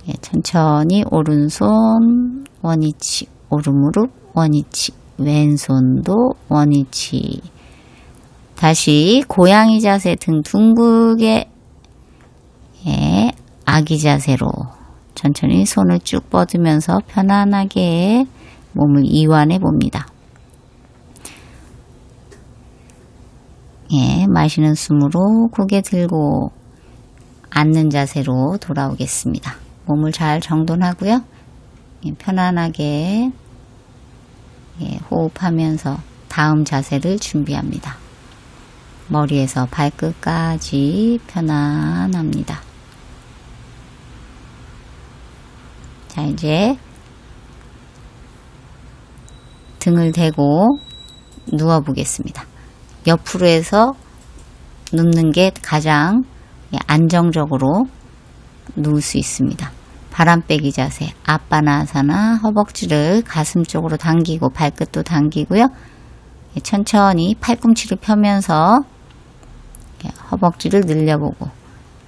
예, 천천히 오른손 원위치, 오른무릎 원위치, 왼손도 원위치. 다시 고양이 자세 등 둥글게 예, 아기 자세로 천천히 손을 쭉 뻗으면서 편안하게 몸을 이완해 봅니다. 예, 마시는 숨으로 고개 들고 앉는 자세로 돌아오겠습니다. 몸을 잘 정돈하고요. 예, 편안하게 예, 호흡하면서 다음 자세를 준비합니다. 머리에서 발끝까지 편안합니다. 자, 이제 등을 대고 누워 보겠습니다. 옆으로 해서 눕는 게 가장 안정적으로 누울 수 있습니다. 바람 빼기 자세, 아빠나사나 허벅지를 가슴 쪽으로 당기고 발끝도 당기고요. 천천히 팔꿈치를 펴면서 허벅지를 늘려보고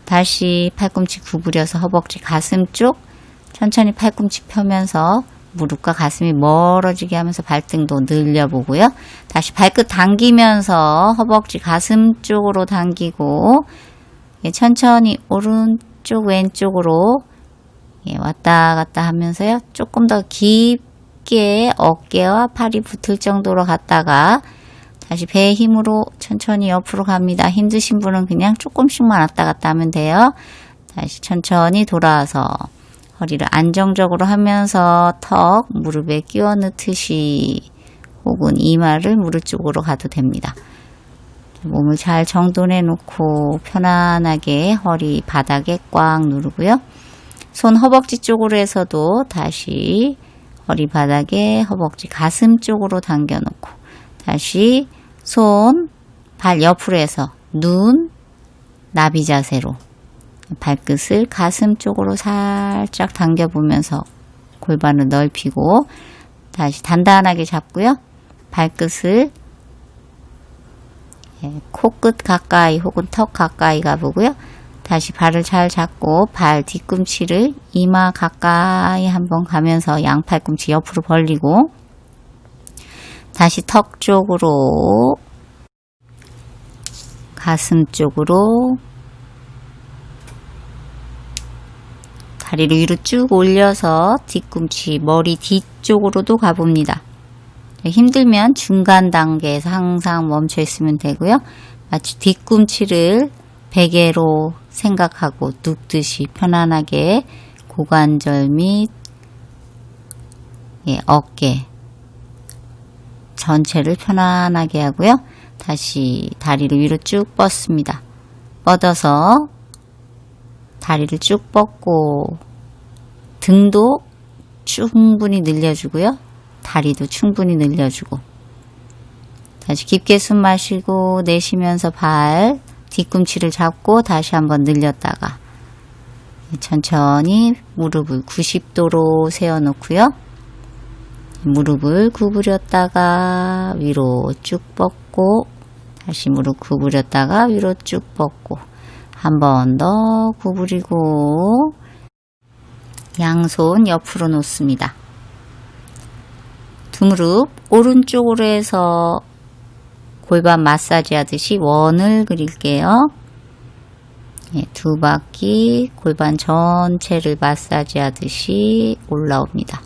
다시 팔꿈치 구부려서 허벅지 가슴 쪽 천천히 팔꿈치 펴면서 무릎과 가슴이 멀어지게 하면서 발등도 늘려보고요. 다시 발끝 당기면서 허벅지 가슴 쪽으로 당기고 천천히 오른쪽 왼쪽으로 왔다 갔다 하면서요. 조금 더 깊게 어깨와 팔이 붙을 정도로 갔다가 다시 배의 힘으로 천천히 옆으로 갑니다. 힘드신 분은 그냥 조금씩만 왔다 갔다 하면 돼요. 다시 천천히 돌아와서 허리를 안정적으로 하면서 턱 무릎에 끼워 넣듯이 혹은 이마를 무릎 쪽으로 가도 됩니다. 몸을 잘 정돈해 놓고 편안하게 허리 바닥에 꽉 누르고요. 손 허벅지 쪽으로 해서도 다시 허리 바닥에 허벅지 가슴 쪽으로 당겨 놓고 다시 손 발 옆으로 해서 눈 나비 자세로 발끝을 가슴 쪽으로 살짝 당겨보면서 골반을 넓히고 다시 단단하게 잡고요. 발끝을 코끝 가까이 혹은 턱 가까이 가보고요. 다시 발을 잘 잡고 발 뒤꿈치를 이마 가까이 한번 가면서 양팔꿈치 옆으로 벌리고 다시 턱 쪽으로 가슴 쪽으로 다리를 위로 쭉 올려서 뒤꿈치 머리 뒤쪽으로도 가봅니다. 힘들면 중간 단계에서 항상 멈춰 있으면 되고요. 마치 뒤꿈치를 베개로 생각하고 눕듯이 편안하게 고관절 및 어깨 전체를 편안하게 하고요. 다시 다리를 위로 쭉 뻗습니다. 뻗어서 다리를 쭉 뻗고 등도 충분히 늘려주고요. 다리도 충분히 늘려주고 다시 깊게 숨 마시고 내쉬면서 발 뒤꿈치를 잡고 다시 한번 늘렸다가 천천히 무릎을 90도로 세워놓고요. 무릎을 구부렸다가 위로 쭉 뻗고 다시 무릎 구부렸다가 위로 쭉 뻗고 한 번 더 구부리고 양손 옆으로 놓습니다. 두 무릎 오른쪽으로 해서 골반 마사지 하듯이 원을 그릴게요. 두 바퀴 골반 전체를 마사지 하듯이 올라옵니다.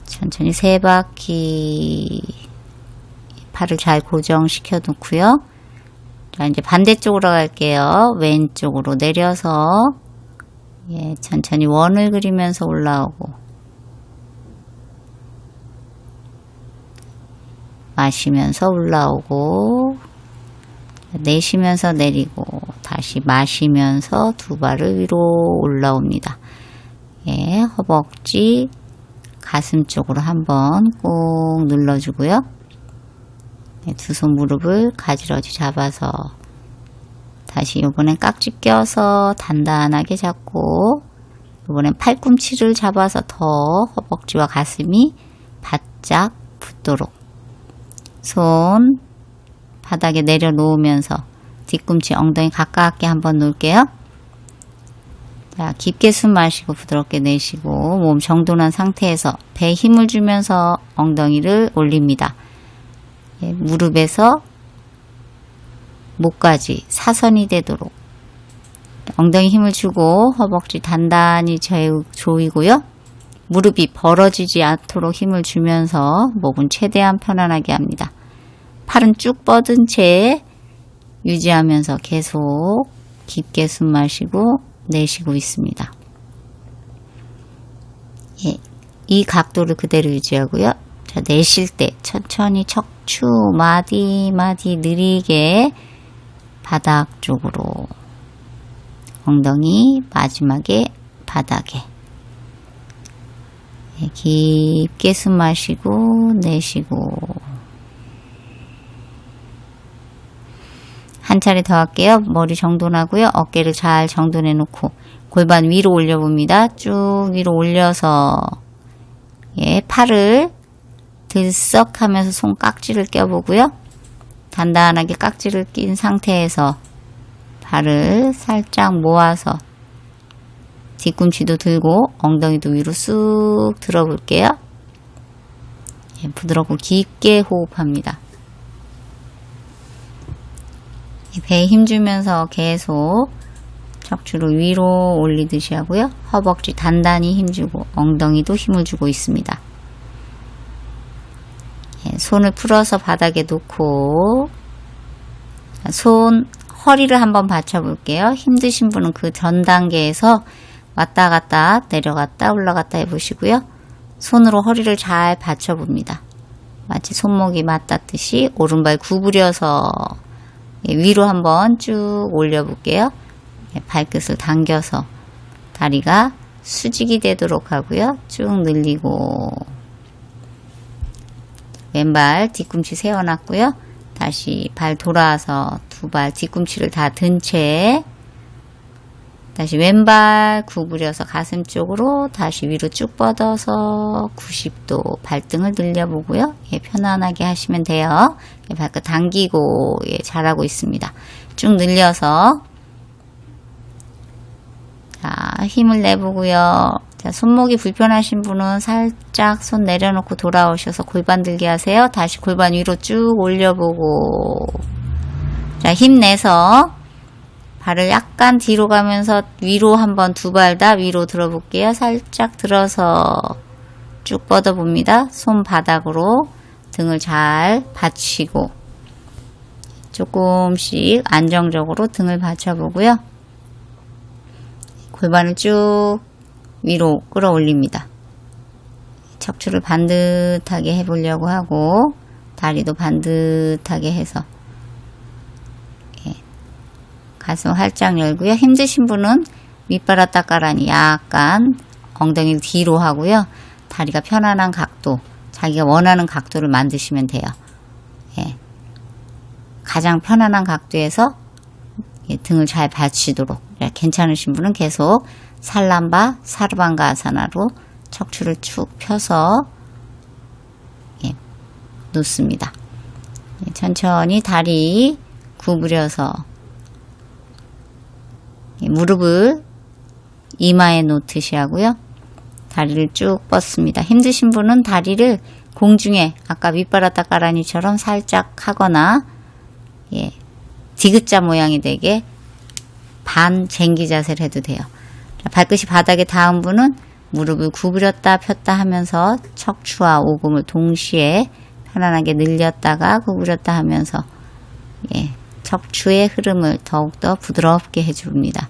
천천히 세 바퀴 팔을 잘 고정시켜 놓고요. 자, 이제 반대쪽으로 갈게요. 왼쪽으로 내려서 천천히 원을 그리면서 올라오고 마시면서 올라오고 내쉬면서 내리고 다시 마시면서 두 발을 위로 올라옵니다. 허벅지 가슴 쪽으로 한번 꼭 눌러주고요. 두 손 무릎을 가지런히 잡아서 다시 이번엔 깍지 껴서 단단하게 잡고 이번엔 팔꿈치를 잡아서 더 허벅지와 가슴이 바짝 붙도록 손 바닥에 내려놓으면서 뒤꿈치 엉덩이 가깝게 한번 놓을게요. 자, 깊게 숨 마시고 부드럽게 내쉬고 몸 정돈한 상태에서 배에 힘을 주면서 엉덩이를 올립니다. 예, 무릎에서 목까지 사선이 되도록 엉덩이 힘을 주고 허벅지 단단히 조이고요. 무릎이 벌어지지 않도록 힘을 주면서 목은 최대한 편안하게 합니다. 팔은 쭉 뻗은 채 유지하면서 계속 깊게 숨 마시고 내쉬고 있습니다. 예, 이 각도를 그대로 유지하고요. 자, 내쉴 때 천천히 척추 마디 느리게 바닥 쪽으로 엉덩이 마지막에 바닥에 예, 깊게 숨 마시고 내쉬고 한 차례 더 할게요. 머리 정돈하고요. 어깨를 잘 정돈해 놓고 골반 위로 올려봅니다. 쭉 위로 올려서 예, 팔을 들썩하면서 손 깍지를 껴보고요. 단단하게 깍지를 낀 상태에서 발을 살짝 모아서 뒤꿈치도 들고 엉덩이도 위로 쑥 들어볼게요. 예, 부드럽고 깊게 호흡합니다. 배에 힘주면서 계속 척추를 위로 올리듯이 하고요. 허벅지 단단히 힘주고 엉덩이도 힘을 주고 있습니다. 예, 손을 풀어서 바닥에 놓고 손 허리를 한번 받쳐볼게요. 힘드신 분은 그 전 단계에서 왔다 갔다 내려갔다 올라갔다 해보시고요. 손으로 허리를 잘 받쳐봅니다. 마치 손목이 맞닿듯이 오른발 구부려서 위로 한번 쭉 올려볼게요. 발끝을 당겨서 다리가 수직이 되도록 하고요. 쭉 늘리고 왼발 뒤꿈치 세워놨고요. 다시 발 돌아와서 두 발 뒤꿈치를 다 든 채 다시 왼발 구부려서 가슴 쪽으로 다시 위로 쭉 뻗어서 90도 발등을 늘려보고요. 예, 편안하게 하시면 돼요. 예, 발끝 당기고 예, 잘하고 있습니다. 쭉 늘려서 자, 힘을 내보고요. 자, 손목이 불편하신 분은 살짝 손 내려놓고 돌아오셔서 골반 들게 하세요. 다시 골반 위로 쭉 올려보고 자, 힘내서 발을 약간 뒤로 가면서 위로 한번 두 발 다 위로 들어볼게요. 살짝 들어서 쭉 뻗어봅니다. 손바닥으로 등을 잘 받치고 조금씩 안정적으로 등을 받쳐보고요. 골반을 쭉 위로 끌어올립니다. 척추를 반듯하게 해보려고 하고 다리도 반듯하게 해서 가슴 활짝 열고요. 힘드신 분은 윗바닥 닦아라니 약간 엉덩이를 뒤로 하고요. 다리가 편안한 각도, 자기가 원하는 각도를 만드시면 돼요. 예. 가장 편안한 각도에서 예, 등을 잘 받치도록 예, 괜찮으신 분은 계속 살람바, 사르방가아사나로 척추를 축 펴서 예, 놓습니다. 예, 천천히 다리 구부려서 무릎을 이마에 놓듯이 하고요. 다리를 쭉 뻗습니다. 힘드신 분은 다리를 공중에 아까 윗바닥 닦아라니처럼 살짝 하거나 예, 디귿자 모양이 되게 반 쟁기 자세를 해도 돼요. 자, 발끝이 바닥에 닿은 분은 무릎을 구부렸다 폈다 하면서 척추와 오금을 동시에 편안하게 늘렸다가 구부렸다 하면서 예, 척추의 흐름을 더욱더 부드럽게 해줍니다.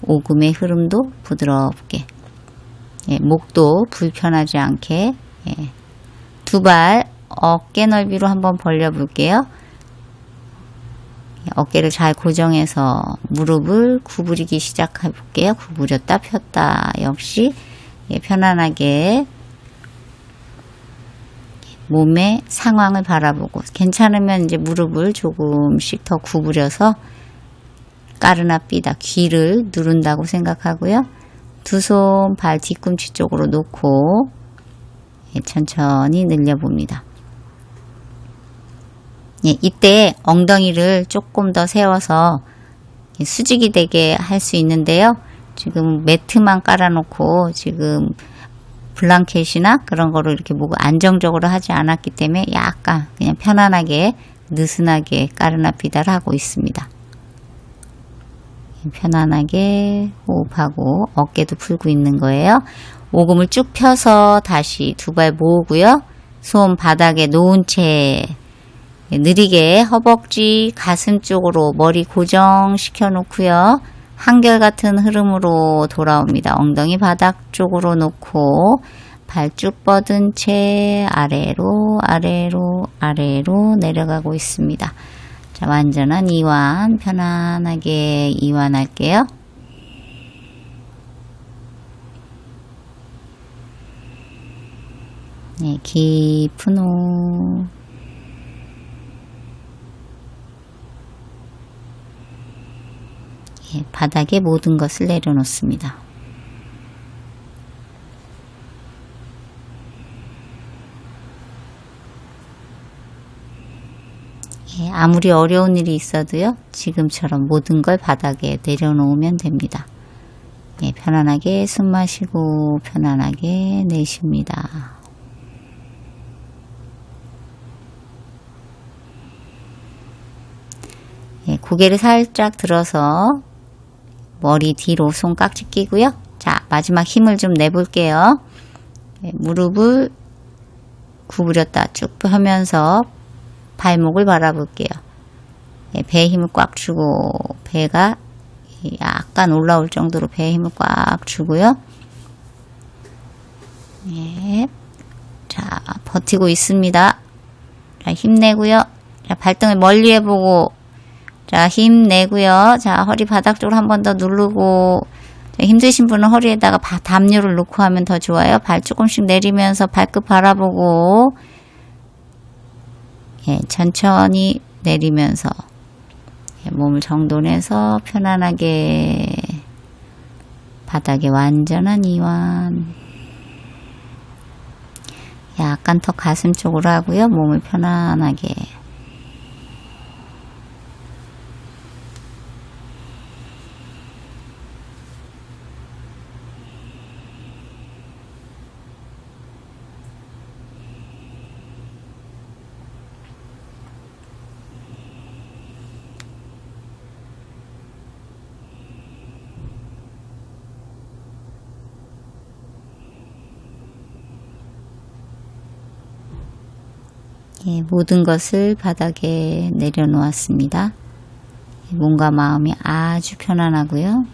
오금의 흐름도 부드럽게 예, 목도 불편하지 않게 예. 두 발 어깨 넓이로 한번 벌려 볼게요. 어깨를 잘 고정해서 무릎을 구부리기 시작해 볼게요. 구부렸다 폈다 역시 예, 편안하게 몸의 상황을 바라보고 괜찮으면 이제 무릎을 조금씩 더 구부려서 까르나 삐다 귀를 누른다고 생각하고요. 두 손 발 뒤꿈치 쪽으로 놓고 예, 천천히 늘려봅니다. 예, 이때 엉덩이를 조금 더 세워서 수직이 되게 할 수 있는데요. 지금 매트만 깔아놓고 지금 블랑켓이나 그런 거를 이렇게 뭐고 안정적으로 하지 않았기 때문에 약간 그냥 편안하게 느슨하게 까르나피다를 하고 있습니다. 편안하게 호흡하고 어깨도 풀고 있는 거예요. 오금을 쭉 펴서 다시 두 발 모으고요. 손 바닥에 놓은 채 느리게 허벅지 가슴 쪽으로 머리 고정시켜 놓고요. 한결같은 흐름으로 돌아옵니다. 엉덩이 바닥 쪽으로 놓고 발 쭉 뻗은 채 아래로 아래로 아래로 내려가고 있습니다. 자, 완전한 이완, 편안하게 이완할게요. 네, 깊은 호흡. 예, 바닥에 모든 것을 내려놓습니다. 예, 아무리 어려운 일이 있어도요, 지금처럼 모든 걸 바닥에 내려놓으면 됩니다. 예, 편안하게 숨 마시고 편안하게 내쉽니다. 예, 고개를 살짝 들어서 머리 뒤로 손 깍지 끼고요. 자, 마지막 힘을 좀 내볼게요. 예, 무릎을 구부렸다 쭉 펴면서 발목을 바라볼게요. 예, 배에 힘을 꽉 주고 배가 약간 올라올 정도로 배에 힘을 꽉 주고요. 예, 자, 버티고 있습니다. 자, 힘내고요. 자, 발등을 멀리 해보고 자, 힘내고요. 자, 허리 바닥 쪽으로 한 번 더 누르고 자, 힘드신 분은 허리에다가 담요를 놓고 하면 더 좋아요. 발 조금씩 내리면서 발끝 바라보고 예, 천천히 내리면서 예, 몸을 정돈해서 편안하게 바닥에 완전한 이완. 약간 더 가슴 쪽으로 하고요. 몸을 편안하게 예, 모든 것을 바닥에 내려놓았습니다. 몸과 마음이 아주 편안하고요.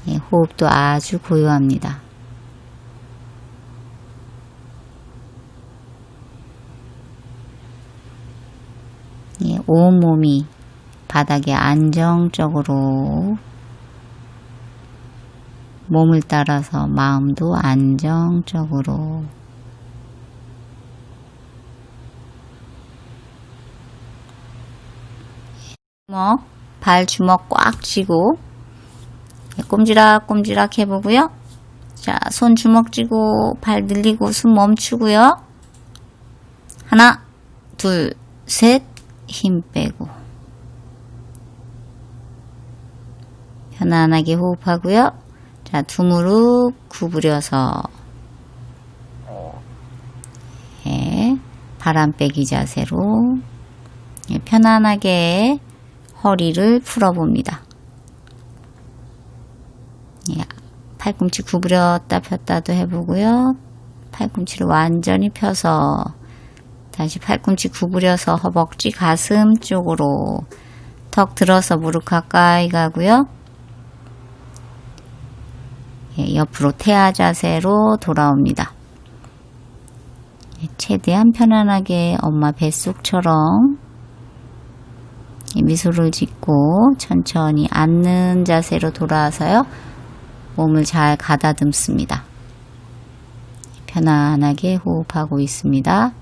예, 호흡도 아주 고요합니다. 예, 온몸이 바닥에 안정적으로 몸을 따라서 마음도 안정적으로 발 주먹 꽉 쥐고 꼼지락꼼지락 해보고요. 자, 손 주먹 쥐고 발 늘리고 숨 멈추고요. 하나, 둘, 셋, 힘 빼고 편안하게 호흡하고요. 자, 두 무릎 구부려서 예, 바람 빼기 자세로 예, 편안하게 허리를 풀어봅니다. 예, 팔꿈치 구부렸다 폈다도 해보고요. 팔꿈치를 완전히 펴서 다시 팔꿈치 구부려서 허벅지 가슴 쪽으로 턱 들어서 무릎 가까이 가고요. 예, 옆으로 태아 자세로 돌아옵니다. 예, 최대한 편안하게 엄마 뱃속처럼 미소를 짓고 천천히 앉는 자세로 돌아와서요. 몸을 잘 가다듬습니다. 편안하게 호흡하고 있습니다.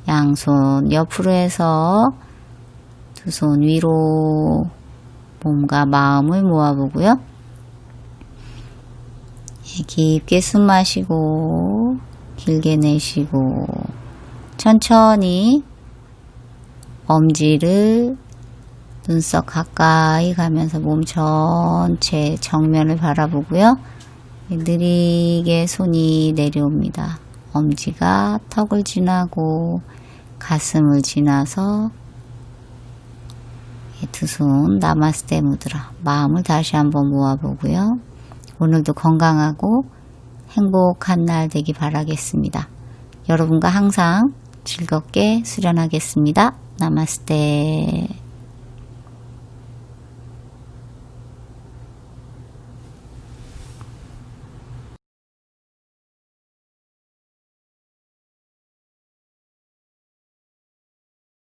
양손 옆으로 해서 두 손 위로 몸과 마음을 모아보고요. 깊게 숨 마시고 길게 내쉬고 천천히 엄지를 눈썹 가까이 가면서 몸 전체 정면을 바라보고요. 느리게 손이 내려옵니다. 엄지가 턱을 지나고 가슴을 지나서 두 손 나마스테 무드라. 마음을 다시 한번 모아보고요. 오늘도 건강하고 행복한 날 되기 바라겠습니다. 여러분과 항상 즐겁게 수련하겠습니다. 나마스테.